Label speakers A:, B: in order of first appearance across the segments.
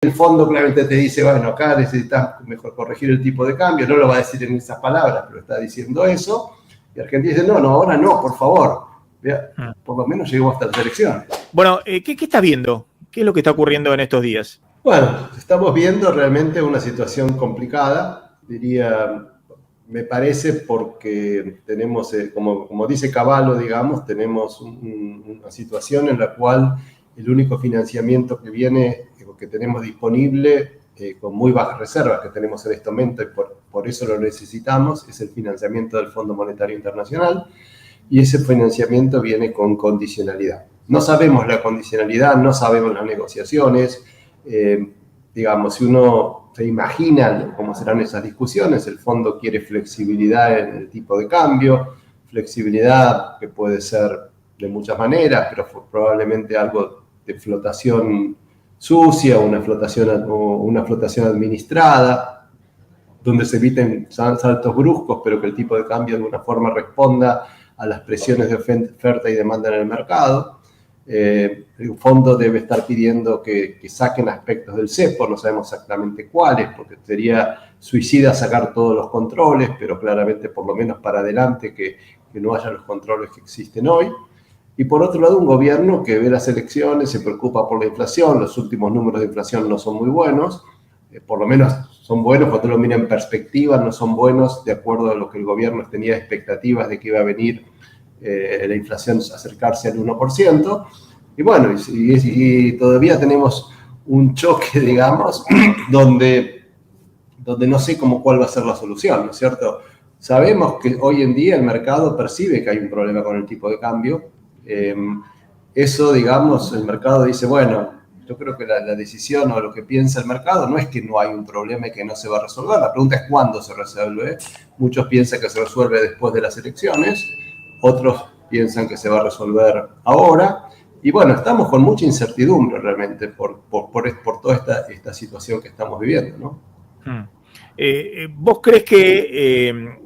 A: el fondo claramente te dice, bueno, acá necesitas mejor corregir el tipo de cambio, no lo va a decir en esas palabras, pero está diciendo eso, y Argentina dice, no, ahora no, por favor, por lo menos llegamos hasta las elecciones.
B: Bueno, ¿qué estás viendo? ¿Qué es lo que está ocurriendo en estos días?
A: Bueno, estamos viendo realmente una situación complicada, diría, me parece, porque tenemos, como dice Cavallo, digamos, tenemos una situación en la cual el único financiamiento que viene, que tenemos disponible, con muy bajas reservas que tenemos en este momento, y por eso lo necesitamos, es el financiamiento del Fondo Monetario Internacional, y ese financiamiento viene con condicionalidad. No sabemos la condicionalidad, no sabemos las negociaciones. Digamos, si uno se imagina cómo serán esas discusiones, el fondo quiere flexibilidad en el tipo de cambio, flexibilidad que puede ser de muchas maneras, pero probablemente algo de flotación sucia, una flotación administrada, donde se eviten saltos bruscos, pero que el tipo de cambio de alguna forma responda a las presiones de oferta y demanda en el mercado. El fondo debe estar pidiendo que saquen aspectos del cepo, no sabemos exactamente cuáles, porque sería suicida sacar todos los controles, pero claramente por lo menos para adelante que no haya los controles que existen hoy. Y por otro lado, un gobierno que ve las elecciones, se preocupa por la inflación, los últimos números de inflación no son muy buenos, por lo menos son buenos cuando lo mira en perspectiva, no son buenos de acuerdo a lo que el gobierno tenía expectativas de que iba a venir la inflación acercarse al 1%. Y bueno, y todavía tenemos un choque, digamos, donde no sé cuál va a ser la solución, ¿no es cierto? Sabemos que hoy en día el mercado percibe que hay un problema con el tipo de cambio. Eso, digamos, el mercado dice, bueno, yo creo que la decisión o lo que piensa el mercado no es que no hay un problema y que no se va a resolver. La pregunta es cuándo se resuelve. Muchos piensan que se resuelve después de las elecciones, otros piensan que se va a resolver ahora. Y bueno, estamos con mucha incertidumbre realmente por toda esta situación que estamos viviendo, ¿no?
B: ¿Vos crees que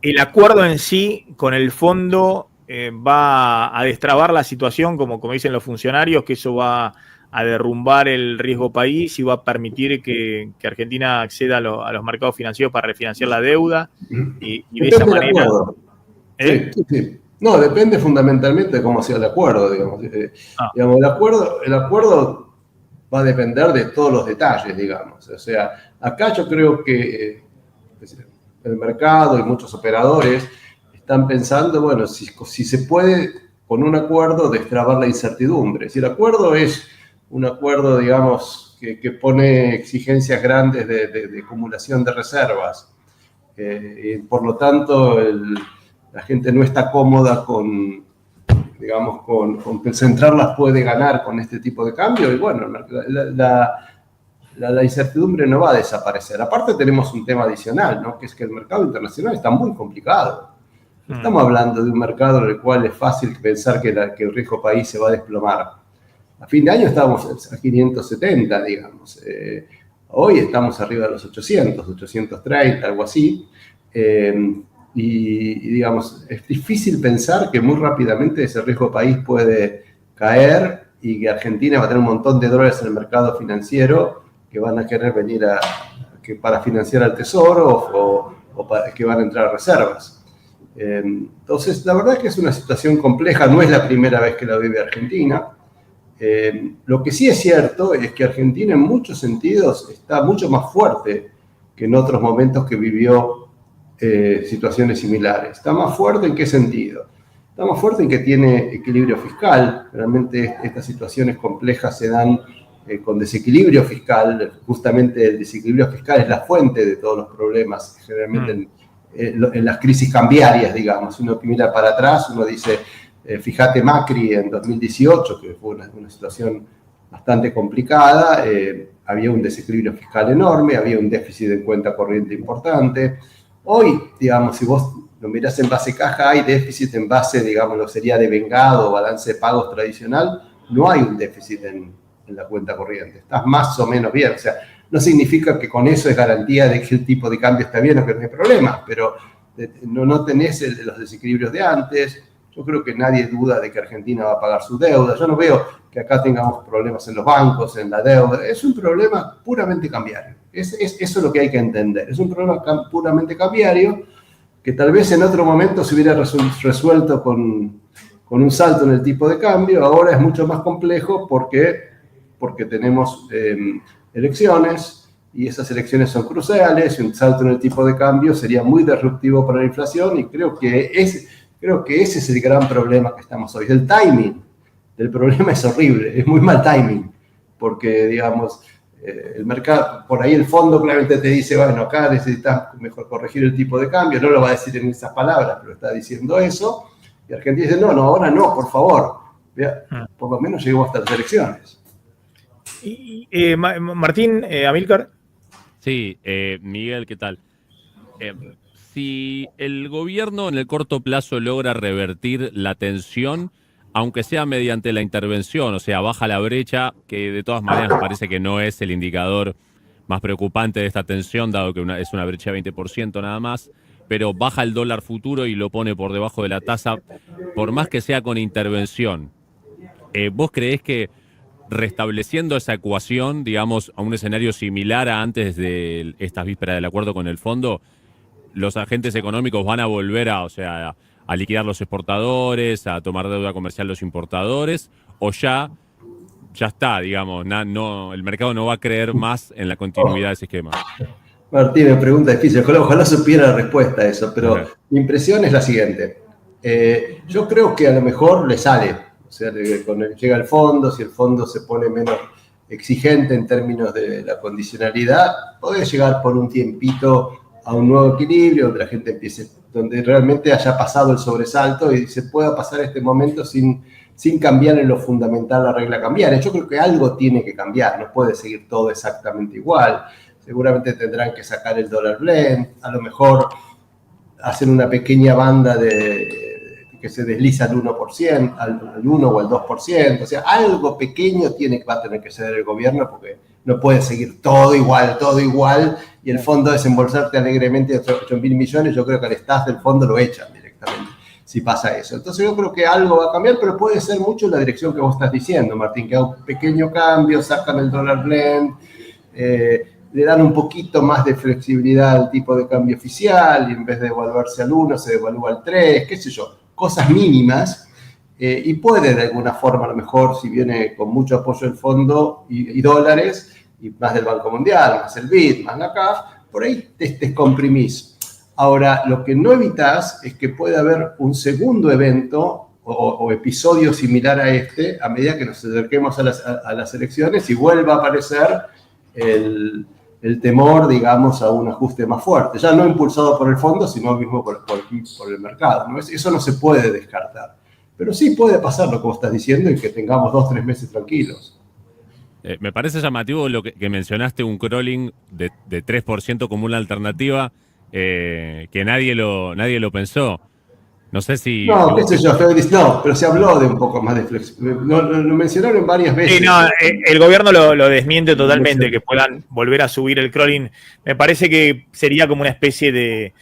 B: el acuerdo en sí con el fondo va a destrabar la situación, como dicen los funcionarios, que eso va a derrumbar el riesgo país y va a permitir que Argentina acceda a los mercados financieros para refinanciar la deuda? Y de esa manera...
A: Sí. No, depende fundamentalmente de cómo sea el acuerdo, digamos. Digamos, el acuerdo va a depender de todos los detalles, digamos. O sea, acá yo creo que el mercado y muchos operadores están pensando, bueno, si se puede con un acuerdo destrabar la incertidumbre. Si el acuerdo es un acuerdo, digamos, que pone exigencias grandes de acumulación de reservas, y por lo tanto la gente no está cómoda con que centrarlas puede ganar con este tipo de cambio, y bueno, la incertidumbre no va a desaparecer. Aparte tenemos un tema adicional, ¿no? Que es que el mercado internacional está muy complicado. Estamos hablando de un mercado en el cual es fácil pensar que el riesgo país se va a desplomar. A fin de año estábamos a 570, digamos. Hoy estamos arriba de los 800, 830, algo así. Y digamos, es difícil pensar que muy rápidamente ese riesgo país puede caer y que Argentina va a tener un montón de dólares en el mercado financiero que van a querer venir para financiar al Tesoro o que van a entrar a reservas. Entonces, la verdad es que es una situación compleja, no es la primera vez que la vive Argentina. Lo que sí es cierto es que Argentina en muchos sentidos está mucho más fuerte que en otros momentos que vivió situaciones similares. ¿Está más fuerte en qué sentido? Está más fuerte en que tiene equilibrio fiscal. Realmente estas situaciones complejas se dan con desequilibrio fiscal. Justamente el desequilibrio fiscal es la fuente de todos los problemas, generalmente en las crisis cambiarias, digamos. Uno mira para atrás, uno dice, fíjate Macri en 2018, que fue una situación bastante complicada, había un desequilibrio fiscal enorme, había un déficit en cuenta corriente importante. Hoy, digamos, si vos lo mirás en base caja, hay déficit en base, digamos, lo sería de vengado o balance de pagos tradicional, no hay un déficit en la cuenta corriente, estás más o menos bien. O sea, no significa que con eso es garantía de que el tipo de cambio está bien o que no hay problema, pero no tenés los desequilibrios de antes. Yo creo que nadie duda de que Argentina va a pagar su deuda. Yo no veo que acá tengamos problemas en los bancos, en la deuda. Es un problema puramente cambiario. Eso es lo que hay que entender. Es un problema puramente cambiario que tal vez en otro momento se hubiera resuelto con un salto en el tipo de cambio. Ahora es mucho más complejo porque tenemos elecciones, y esas elecciones son cruciales, y un salto en el tipo de cambio sería muy disruptivo para la inflación, y creo que ese es el gran problema que estamos hoy. El timing del problema es horrible, es muy mal timing, porque, digamos, el mercado, por ahí el fondo claramente te dice, bueno, acá necesitas mejor corregir el tipo de cambio, no lo va a decir en esas palabras, pero está diciendo eso, y Argentina dice, no, ahora no, por favor, por lo menos lleguemos hasta las elecciones.
B: Martín, Amílcar.
C: Sí, Miguel, ¿qué tal? Si el gobierno en el corto plazo logra revertir la tensión, aunque sea mediante la intervención, o sea, baja la brecha, que de todas maneras parece que no es el indicador más preocupante de esta tensión, dado que es una brecha de 20% nada más, pero baja el dólar futuro y lo pone por debajo de la tasa, por más que sea con intervención. ¿Vos creés que restableciendo esa ecuación, digamos, a un escenario similar a antes de estas vísperas del acuerdo con el fondo, los agentes económicos van a volver a liquidar los exportadores, a tomar deuda comercial los importadores, o ya está, digamos, el mercado no va a creer más en la continuidad de ese esquema?
A: Martín, me pregunta difícil, ojalá supiera la respuesta a eso, pero mi impresión es la siguiente. Yo creo que a lo mejor le sale. O sea, cuando llega el fondo, si el fondo se pone menos exigente en términos de la condicionalidad, puede llegar por un tiempito a un nuevo equilibrio, donde la gente empiece, donde realmente haya pasado el sobresalto y se pueda pasar este momento sin cambiar en lo fundamental la regla cambiaria. Yo creo que algo tiene que cambiar, no puede seguir todo exactamente igual. Seguramente tendrán que sacar el dólar blend, a lo mejor hacen una pequeña banda que se desliza al 1%, al 1 o al 2%, o sea, algo pequeño va a tener que ceder el gobierno, porque no puede seguir todo igual, y el fondo desembolsarte alegremente 8.000 millones, yo creo que al staff del fondo lo echan directamente, si pasa eso. Entonces yo creo que algo va a cambiar, pero puede ser mucho en la dirección que vos estás diciendo, Martín, que haga un pequeño cambio, sacan el dólar blend, le dan un poquito más de flexibilidad al tipo de cambio oficial, y en vez de devaluarse al 1, se devalúa al 3, qué sé yo, cosas mínimas, y puede de alguna forma, a lo mejor, si viene con mucho apoyo del fondo y dólares, y más del Banco Mundial, más el BID, más la CAF, por ahí te descomprimís. Ahora, lo que no evitás es que pueda haber un segundo evento o episodio similar a este, a medida que nos acerquemos a las elecciones, y vuelva a aparecer el temor, digamos, a un ajuste más fuerte, ya no impulsado por el fondo, sino mismo por el mercado, ¿no? Eso no se puede descartar, pero sí puede pasar lo que vos estás diciendo, y que tengamos 2-3 meses tranquilos.
C: Me parece llamativo lo que mencionaste, un crawling de 3% como una alternativa, que nadie lo pensó. No sé si...
A: No, qué sé yo, no, pero se habló de un poco más de flexibilidad. Lo mencionaron varias veces.
B: Sí, no, el gobierno lo desmiente totalmente, que puedan volver a subir el crawling. Me parece que sería como una especie de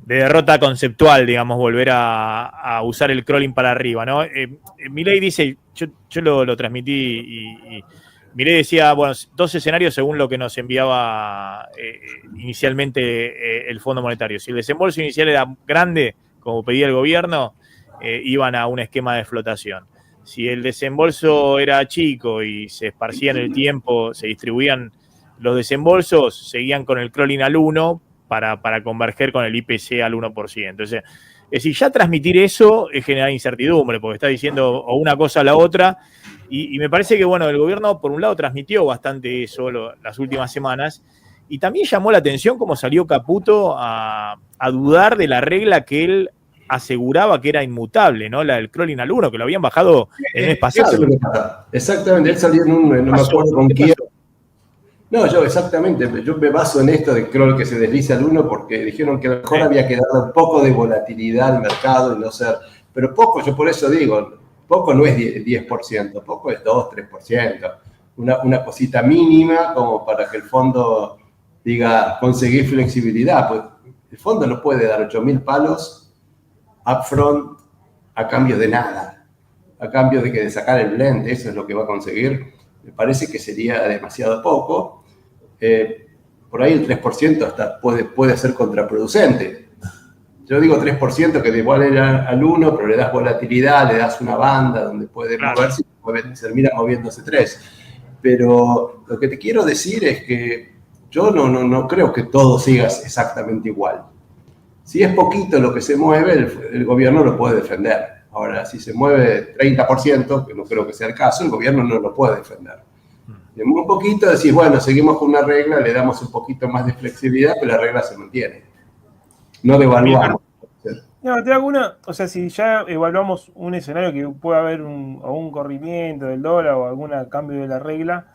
B: derrota conceptual, digamos, volver a usar el crawling para arriba, ¿no? Milei dice, yo lo transmití, y Milei decía, bueno, 2 escenarios según lo que nos enviaba inicialmente el Fondo Monetario. Si el desembolso inicial era grande, como pedía el gobierno, iban a un esquema de flotación. Si el desembolso era chico y se esparcía en el tiempo, se distribuían los desembolsos, seguían con el crawling al 1 para converger con el IPC al 1%. Entonces, es decir, ya transmitir eso es generar incertidumbre, porque está diciendo o una cosa o la otra, y me parece que, bueno, el gobierno, por un lado, transmitió bastante eso las últimas semanas, y también llamó la atención cómo salió Caputo a dudar de la regla que él aseguraba que era inmutable, ¿no? La del crawling al 1, que lo habían bajado el mes pasado.
A: Exactamente, él salió en no me acuerdo con quién. No, exactamente, yo me baso en esto de crawl que se desliza al 1, porque dijeron que a lo mejor había que darle un poco de volatilidad al mercado y no ser, pero poco, yo por eso digo, poco no es 10%, poco es 2-3%, una cosita mínima como para que el fondo diga, conseguir flexibilidad, pues el fondo no puede dar 8.000 palos upfront a cambio de nada, a cambio de sacar el blend, eso es lo que va a conseguir, me parece que sería demasiado poco. Por ahí el 3% hasta puede ser contraproducente. Yo digo 3% que igual era al 1, pero le das volatilidad, le das una banda donde puede moverse y termina moviéndose 3. Pero lo que te quiero decir es que yo no creo que todo siga exactamente igual. Si es poquito lo que se mueve, el gobierno lo puede defender. Ahora, si se mueve 30%, que no creo que sea el caso, el gobierno no lo puede defender. De muy poquito decís, bueno, seguimos con una regla, le damos un poquito más de flexibilidad, pero la regla se mantiene. No devaluamos.
D: No, te hago una, o sea, si ya evaluamos un escenario que pueda haber un corrimiento del dólar o algún cambio de la regla,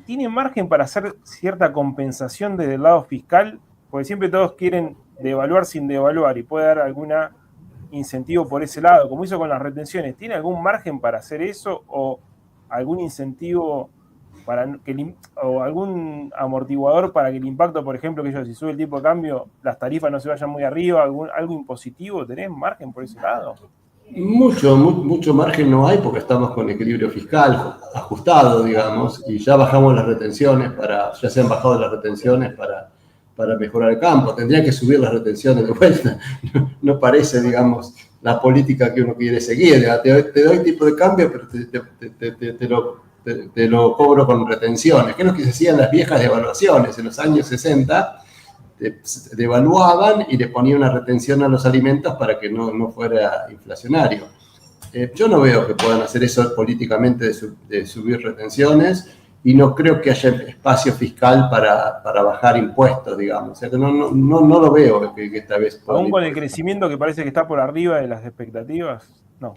D: ¿tiene margen para hacer cierta compensación desde el lado fiscal? Porque siempre todos quieren devaluar sin devaluar y puede dar algún incentivo por ese lado, como hizo con las retenciones. ¿Tiene algún margen para hacer eso o algún incentivo o algún amortiguador para que el impacto, por ejemplo, que si sube el tipo de cambio, las tarifas no se vayan muy arriba, algo impositivo? ¿Tenés margen por ese lado?
A: Mucho margen no hay porque estamos con equilibrio fiscal ajustado, digamos, y ya bajamos las retenciones ya se han bajado las retenciones para mejorar el campo. Tendría que subir las retenciones de vuelta. No parece, digamos, la política que uno quiere seguir. Te doy tipo de cambio, pero te lo cobro con retenciones, que es lo que se hacía en las viejas devaluaciones. En los años 60 devaluaban y le ponían una retención a los alimentos para que no fuera inflacionario. Yo no veo que puedan hacer eso políticamente de subir retenciones y no creo que haya espacio fiscal para bajar impuestos, digamos. O sea que no lo veo que esta vez...
D: Aún con el crecimiento que parece que está por arriba de las expectativas, no.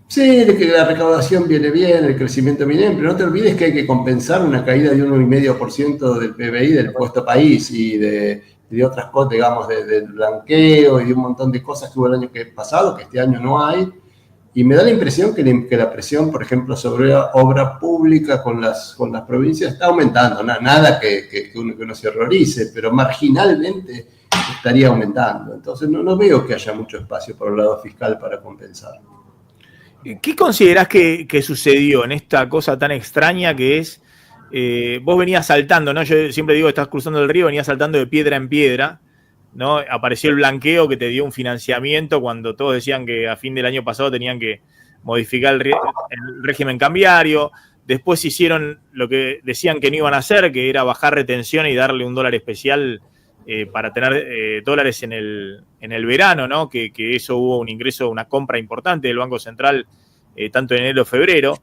A: Sí, de que la recaudación viene bien, el crecimiento viene bien, pero no te olvides que hay que compensar una caída de 1,5% del PBI del impuesto país y de otras cosas, digamos, del blanqueo y de un montón de cosas que hubo el año pasado, que este año no hay. Y me da la impresión que la presión, por ejemplo, sobre obra pública con las provincias está aumentando. Nada que uno se horrorice, pero marginalmente estaría aumentando. Entonces no veo que haya mucho espacio por el lado fiscal para compensar.
B: ¿Qué considerás que sucedió en esta cosa tan extraña que es, vos venías saltando, ¿no? Yo siempre digo, estás cruzando el río, venías saltando de piedra en piedra, ¿no? Apareció el blanqueo que te dio un financiamiento cuando todos decían que a fin del año pasado tenían que modificar el régimen cambiario. Después hicieron lo que decían que no iban a hacer, que era bajar retención y darle un dólar especial para tener dólares en el verano, ¿no? Que eso hubo un ingreso, una compra importante del Banco Central, tanto en enero y febrero.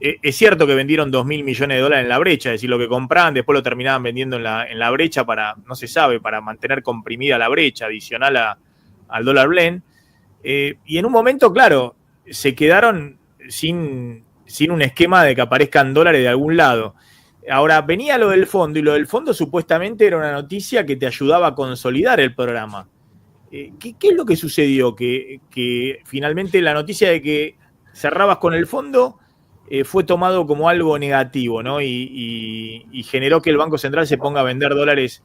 B: Es cierto que vendieron 2.000 millones de dólares en la brecha, es decir, lo que compraban después lo terminaban vendiendo en la brecha no se sabe, para mantener comprimida la brecha adicional al dólar blend. Y en un momento, claro, se quedaron sin un esquema de que aparezcan dólares de algún lado. Ahora, venía lo del fondo, y lo del fondo supuestamente era una noticia que te ayudaba a consolidar el programa. ¿Qué es lo que sucedió? Que finalmente la noticia de que cerrabas con el fondo fue tomado como algo negativo, ¿no? Y generó que el Banco Central se ponga a vender dólares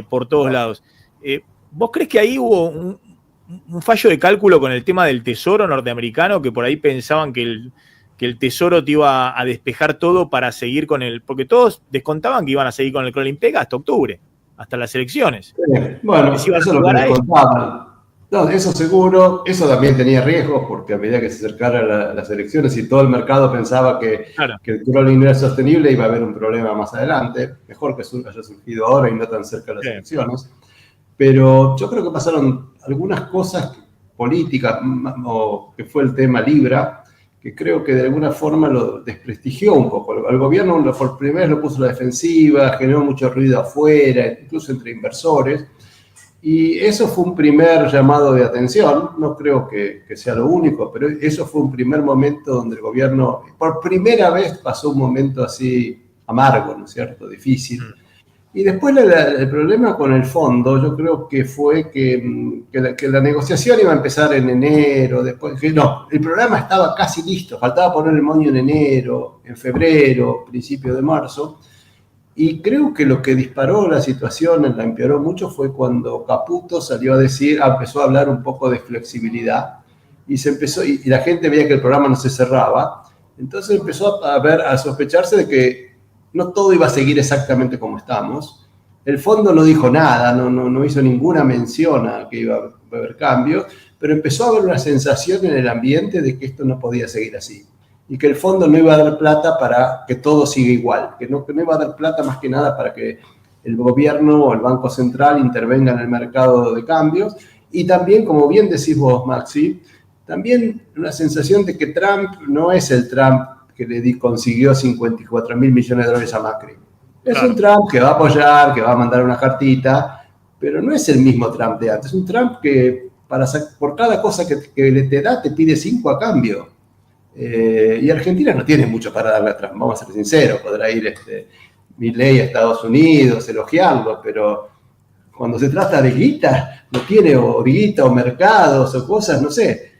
B: por todos lados. ¿Vos crees que ahí hubo un fallo de cálculo con el tema del Tesoro norteamericano, que por ahí pensaban que el Tesoro te iba a despejar todo para seguir con porque todos descontaban que iban a seguir con el crawling pega hasta octubre, hasta las elecciones?
A: Bueno, eso es lo que descontaban. No, eso seguro, eso también tenía riesgos, porque a medida que se acercaran las elecciones y todo el mercado pensaba que el crawling no era sostenible, iba a haber un problema más adelante. Mejor que haya surgido ahora y no tan cerca de las elecciones. Pero yo creo que pasaron algunas cosas políticas, o que fue el tema Libra, que creo que de alguna forma lo desprestigió un poco. El gobierno por primera vez lo puso a la defensiva, generó mucho ruido afuera, incluso entre inversores. Y eso fue un primer llamado de atención, no creo que sea lo único, pero eso fue un primer momento donde el gobierno, por primera vez, pasó un momento así amargo, ¿no es cierto?, difícil. Y después el problema con el fondo, yo creo que fue que la negociación iba a empezar en enero, el programa estaba casi listo, faltaba poner el moño en enero, en febrero, principio de marzo. Y creo que lo que disparó la situación, la empeoró mucho, fue cuando Caputo salió a decir, empezó a hablar un poco de flexibilidad y se empezó, y la gente veía que el programa no se cerraba. Entonces empezó a sospecharse de que no todo iba a seguir exactamente como estamos. El fondo no dijo nada, no hizo ninguna mención a que iba a haber cambios, pero empezó a haber una sensación en el ambiente de que esto no podía seguir así. Y que el fondo no iba a dar plata para que todo siga igual, que no iba a dar plata más que nada para que el gobierno o el Banco Central intervenga en el mercado de cambios. Y también, como bien decís vos, Maxi, también una sensación de que Trump no es el Trump que consiguió 54 mil millones de dólares a Macri. Es un Trump que va a apoyar, que va a mandar una cartita, pero no es el mismo Trump de antes. Es un Trump que por cada cosa que te da te pide 5 a cambio. Y Argentina no tiene mucho para darle a Trump, vamos a ser sinceros. Podrá ir Milei a Estados Unidos, elogiarlo, pero cuando se trata de guita, no tiene o guita o mercados o cosas, no sé,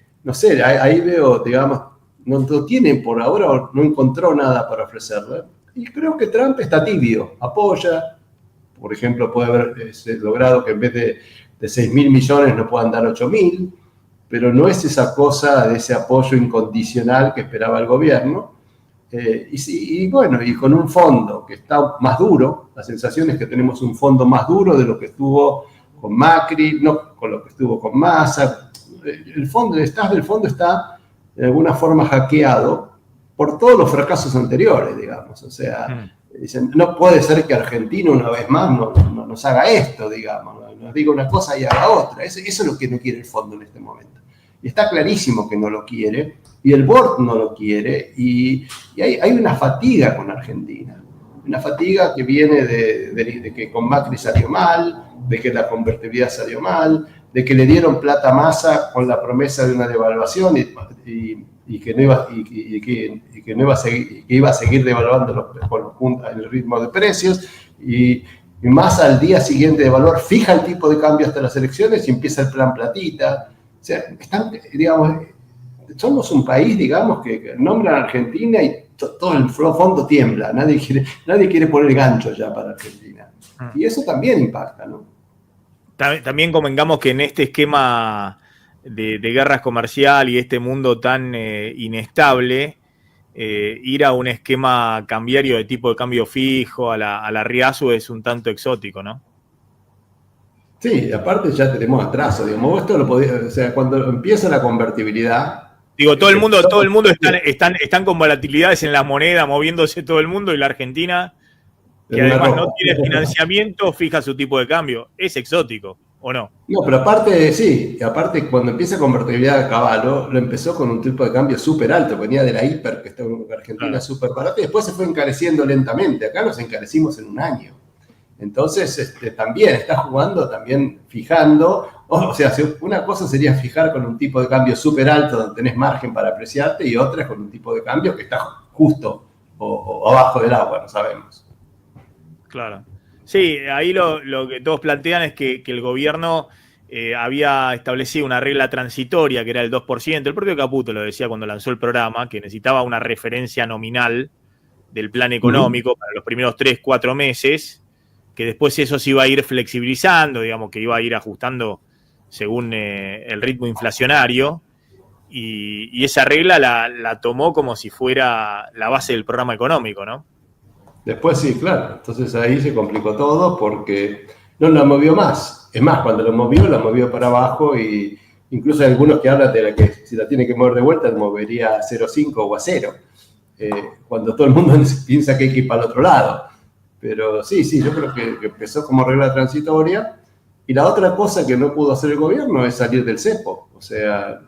A: ahí veo, digamos, no tiene por ahora, no encontró nada para ofrecerle. Y creo que Trump está tibio, apoya, por ejemplo, puede haber logrado que en vez de 6 mil millones nos puedan dar 8 mil, pero no es esa cosa de ese apoyo incondicional que esperaba el gobierno. Y con un fondo que está más duro, la sensación es que tenemos un fondo más duro de lo que estuvo con Macri, no con lo que estuvo con Massa. El staff del fondo está de alguna forma hackeado por todos los fracasos anteriores, digamos. O sea, dicen, no puede ser que Argentina una vez más nos haga esto, digamos, nos diga una cosa y haga otra. Eso es lo que no quiere el fondo en este momento. Y está clarísimo que no lo quiere, y el board no lo quiere, y hay una fatiga con Argentina. Una fatiga que viene de que con Macri salió mal, de que la convertibilidad salió mal, de que le dieron plata a Massa con la promesa de una devaluación y que iba a seguir devaluando en el ritmo de precios, y Massa al día siguiente de devaluar fija el tipo de cambio hasta las elecciones y empieza el plan platita. O sea, somos un país, digamos, que nombran a Argentina y todo el fondo tiembla. Nadie quiere poner gancho ya para Argentina. Y eso también impacta, ¿no?
B: También convengamos que en este esquema de guerras comercial y este mundo tan inestable, ir a un esquema cambiario de tipo de cambio fijo, a la Riazu, es un tanto exótico, ¿no?
A: Sí, aparte ya tenemos atraso, digamos, esto lo podía, o sea, cuando empieza la convertibilidad.
B: Digo, todo el mundo están con volatilidades en la moneda, moviéndose todo el mundo, y la Argentina, que además no tiene financiamiento, fija su tipo de cambio. Es exótico, ¿o no?
A: No, pero aparte, sí, aparte cuando empieza convertibilidad a caballo, lo empezó con un tipo de cambio súper alto, venía de la hiper, que está en Argentina súper barata, y después se fue encareciendo lentamente. Acá nos encarecimos en un año. Entonces, también está jugando, también fijando. O sea, una cosa sería fijar con un tipo de cambio súper alto donde tenés margen para apreciarte, y otra con un tipo de cambio que está justo o abajo del agua, no sabemos.
B: Claro. Sí, ahí lo que todos plantean es que el gobierno había establecido una regla transitoria que era el 2%. El propio Caputo lo decía cuando lanzó el programa, que necesitaba una referencia nominal del plan económico para los primeros 3-4 meses, que después eso se iba a ir flexibilizando, digamos, que iba a ir ajustando según el ritmo inflacionario, y esa regla la tomó como si fuera la base del programa económico, ¿no?
A: Después sí, claro. Entonces ahí se complicó todo porque no la movió más. Es más, cuando la movió para abajo, y incluso hay algunos que hablan de la que si la tiene que mover de vuelta, la movería a 0,5 o a 0. Cuando todo el mundo piensa que hay que ir para el otro lado. Pero sí, yo creo que empezó como regla transitoria. Y la otra cosa que no pudo hacer el gobierno es salir del cepo. O sea,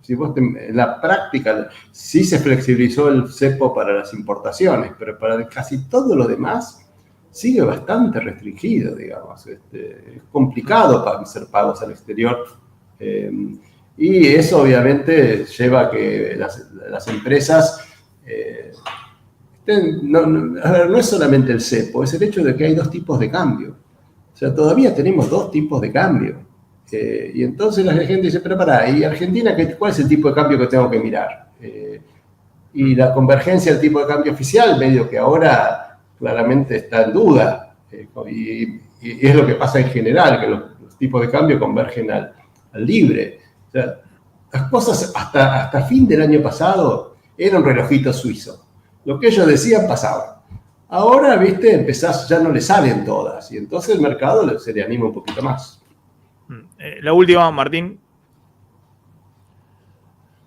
A: si en la práctica sí se flexibilizó el cepo para las importaciones, pero para casi todo lo demás sigue bastante restringido, digamos. Es complicado para hacer pagos al exterior. Y eso obviamente lleva a que las empresas... no es solamente el cepo, es el hecho de que hay dos tipos de cambio. O sea, todavía tenemos dos tipos de cambio. Y entonces la gente dice, pero pará, ¿y Argentina cuál es el tipo de cambio que tengo que mirar? Y la convergencia del tipo de cambio oficial, medio que ahora claramente está en duda. Y es lo que pasa en general, que los tipos de cambio convergen al libre. O sea, las cosas hasta fin del año pasado era un relojito suizo. Lo que ellos decían pasaba. Ahora, viste, empezás, ya no le salen todas, y entonces el mercado se le anima un poquito más.
B: La última, Martín.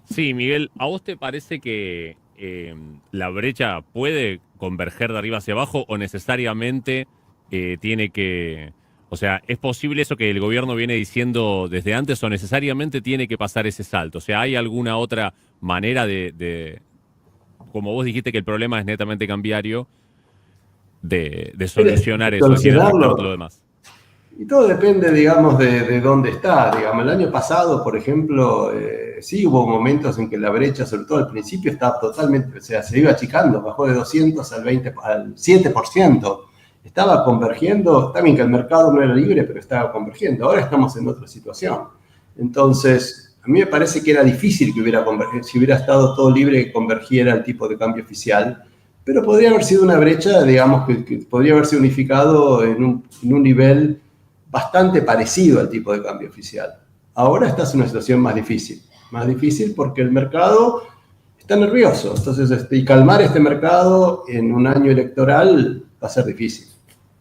C: Sí, Miguel, ¿a vos te parece que la brecha puede converger de arriba hacia abajo o necesariamente tiene que... O sea, ¿es posible eso que el gobierno viene diciendo desde antes o necesariamente tiene que pasar ese salto? O sea, ¿hay alguna otra manera como vos dijiste que el problema es netamente cambiario, de solucionar eso sin afectar todo lo demás?
A: Y todo depende, digamos, de dónde está. Digamos, el año pasado, por ejemplo, sí hubo momentos en que la brecha, sobre todo al principio, estaba totalmente, o sea, se iba achicando, bajó de 200 al 7%. Estaba convergiendo, también que el mercado no era libre, pero estaba convergiendo. Ahora estamos en otra situación. Entonces, a mí me parece que era difícil que hubiera convergido, si hubiera estado todo libre, que convergiera el tipo de cambio oficial, pero podría haber sido una brecha, digamos, que podría haberse unificado en un nivel bastante parecido al tipo de cambio oficial. Ahora estás en una situación más difícil porque el mercado está nervioso. Entonces, y calmar este mercado en un año electoral va a ser difícil.